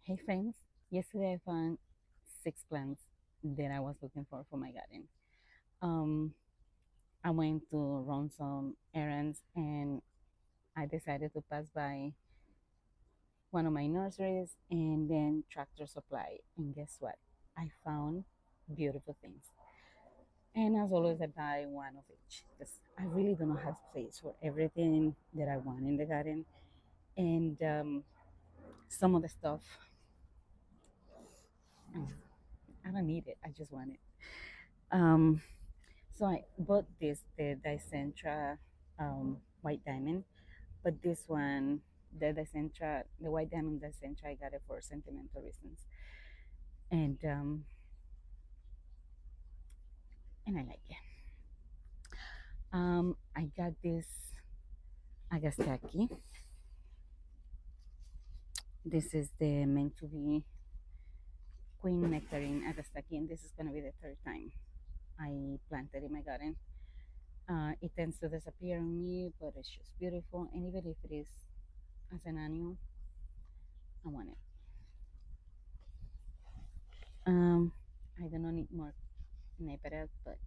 Hey friends, yesterday I found six plants that I was looking for my garden. Um, I went to run some errands and I decided to pass by one of my nurseries and then Tractor Supply. And guess what? I found beautiful things. And as always, I buy one of each because I really do not have space for everything that I want in the garden. And some of the stuff, I don't need it. I just want it. Um, So I bought the Dicentra White Diamond, but this one, the White Diamond Dicentra, I got it for sentimental reasons, and um, and I like it. I got this Agastaki. This is the meant to be Queen Nectarine Agastaki, and this is gonna be the third time I planted in my garden. It tends to disappear on me, but it's just beautiful, and even if it is as an annual, I want it. Um, I do not need more Neberat, but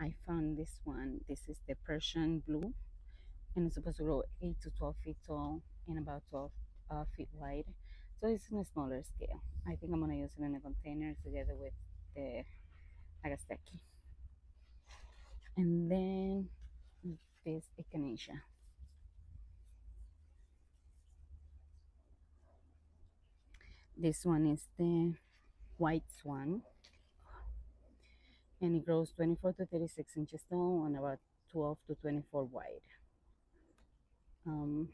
I found this one. This is the Persian blue, and it's supposed to grow 8 to 12 feet tall and about 12 feet wide. So it's in a smaller scale. I think I'm gonna use it in a container together with the Agasteki. And then this Echinacea. This one is the White Swan, and it grows 24 to 36 inches tall and about 12 to 24 wide. Um,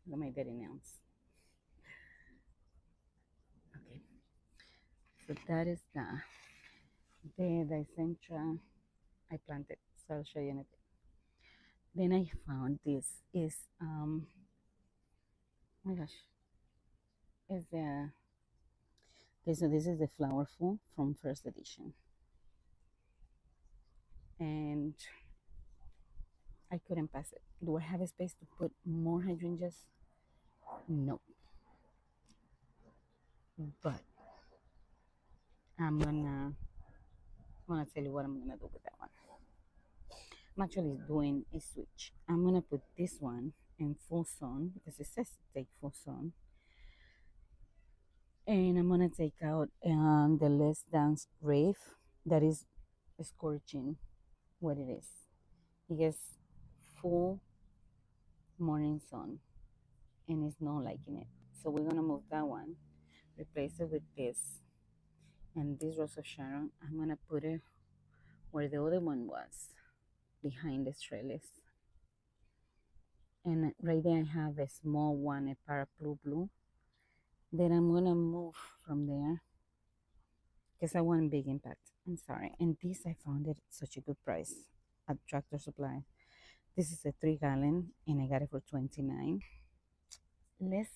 Look at my dirty nails. Okay, so that is the Dicentra I planted. So I'll show you in a bit. Then I found this is oh my gosh, is the okay, so this is the FlowerFull from first edition. And I couldn't pass it. Do I have a space to put more hydrangeas? No. But I'm gonna tell you what I'm gonna do with that one. I'm actually doing a switch. I'm gonna put this one in full sun because it says take full sun. And I'm gonna take out the less dense rave that is scorching what it is. It gets full morning sun and it's not liking it. So we're gonna move that one, replace it with this. And this Rose of Sharon, I'm gonna put it where the other one was, behind the trellis. And right there I have a small one, a paraplu blue. Then I'm gonna move from there because I want big impact. I'm sorry. And this I found it at such a good price at Tractor Supply. This is a 3 gallon and I got it for 29. Let's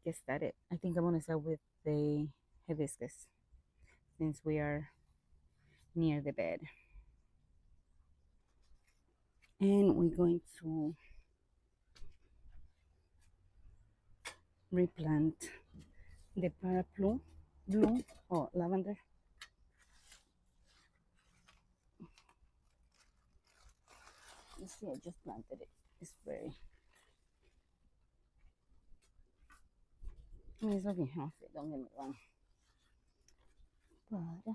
get started. I think I'm gonna start with the hibiscus since we are near the bed. And we're going to replant the paraplu blue or lavender. You see, I just planted it. It's very, I mean, it's looking healthy, don't get me wrong. But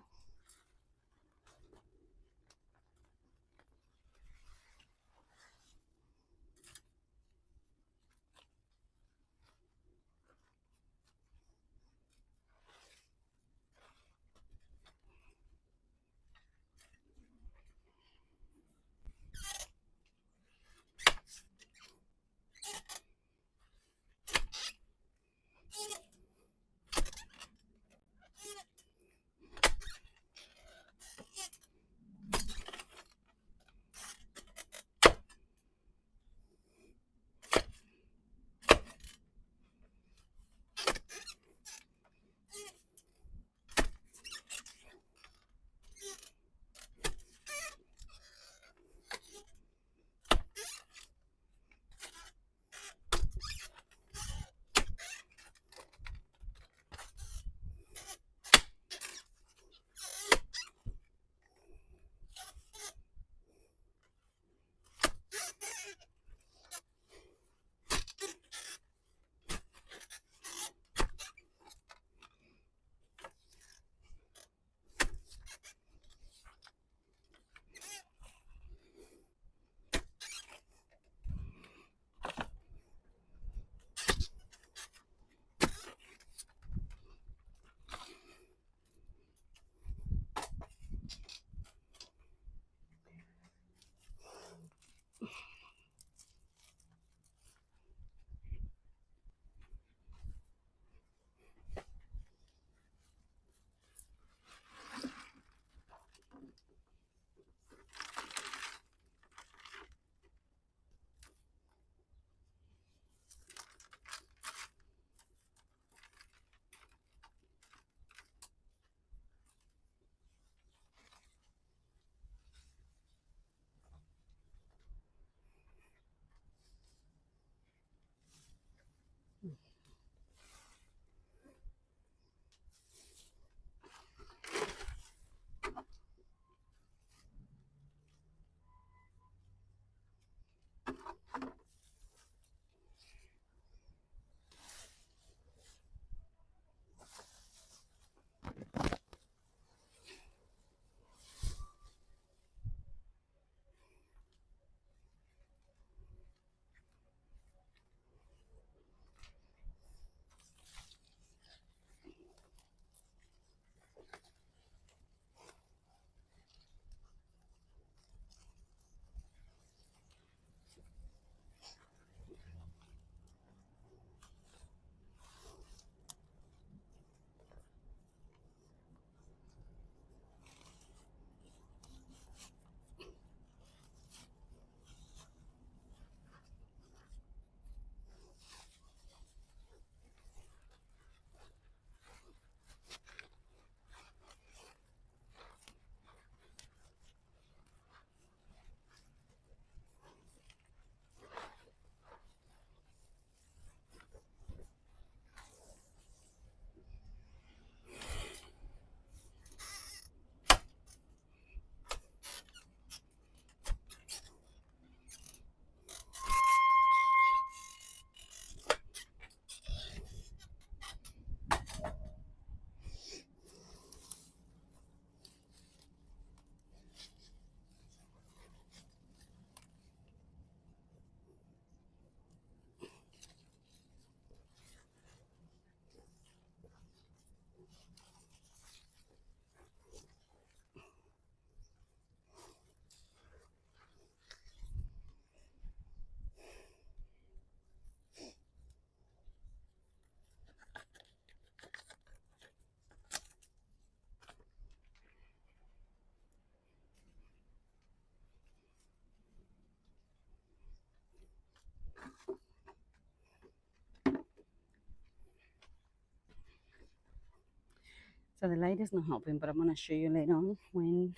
So the light is not helping, but I'm gonna show you later on when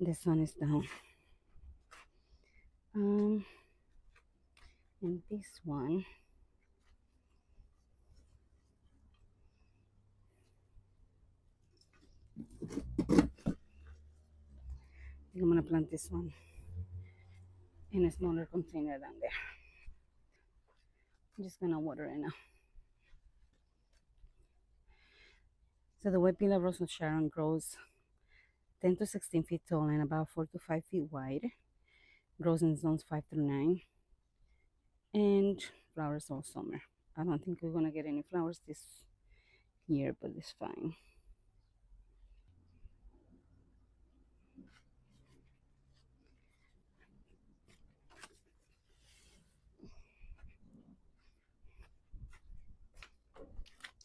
the sun is down. And this one, I'm gonna plant this one in a smaller container down there. I'm just gonna water it now. So the white pillar rose of Sharon grows 10 to 16 feet tall and about 4 to 5 feet wide. Grows in zones 5 through 9 and flowers all summer. I don't think we're gonna get any flowers this year, but it's fine.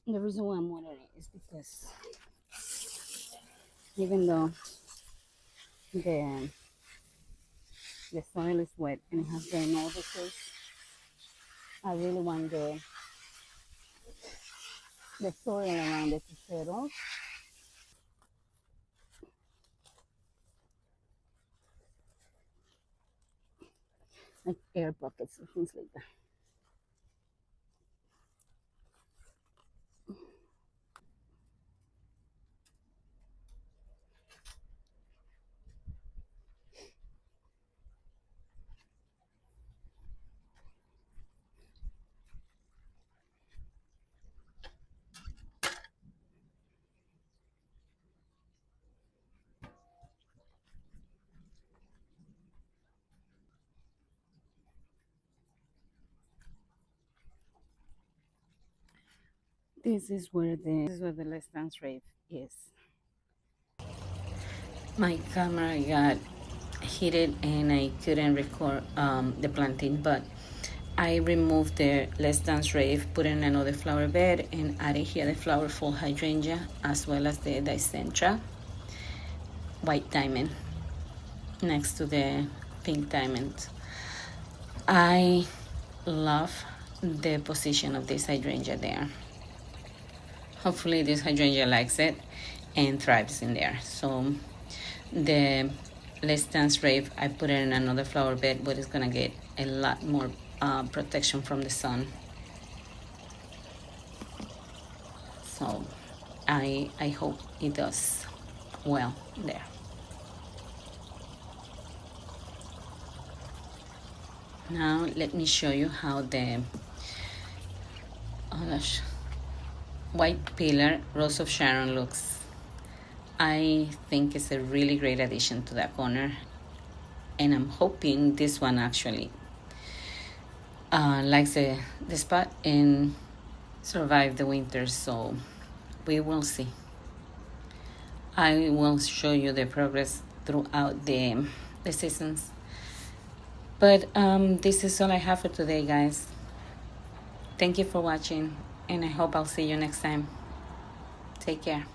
The reason why I'm watering it is because even though the soil is wet and it has the notices, I really want the soil around it to settle. Like air pockets and things like that. This is where the less dance rave is. My camera got heated and I couldn't record the planting, but I removed the less dance rave, put in another flower bed, and added here the FlowerFull Hydrangea as well as the Dicentra White Diamond next to the pink diamond. I love the position of this hydrangea there. Hopefully this hydrangea likes it and thrives in there. So the less dance rave, I put it in another flower bed, but it's gonna get a lot more protection from the sun. So I hope it does well there. Now let me show you how the white pillar rose of Sharon looks. I think it's a really great addition to that corner, and I'm hoping this one actually likes the spot and survive the winter, so we will see. I will show you the progress throughout the seasons. But this is all I have for today, guys. Thank you for watching, and I hope I'll see you next time. Take care.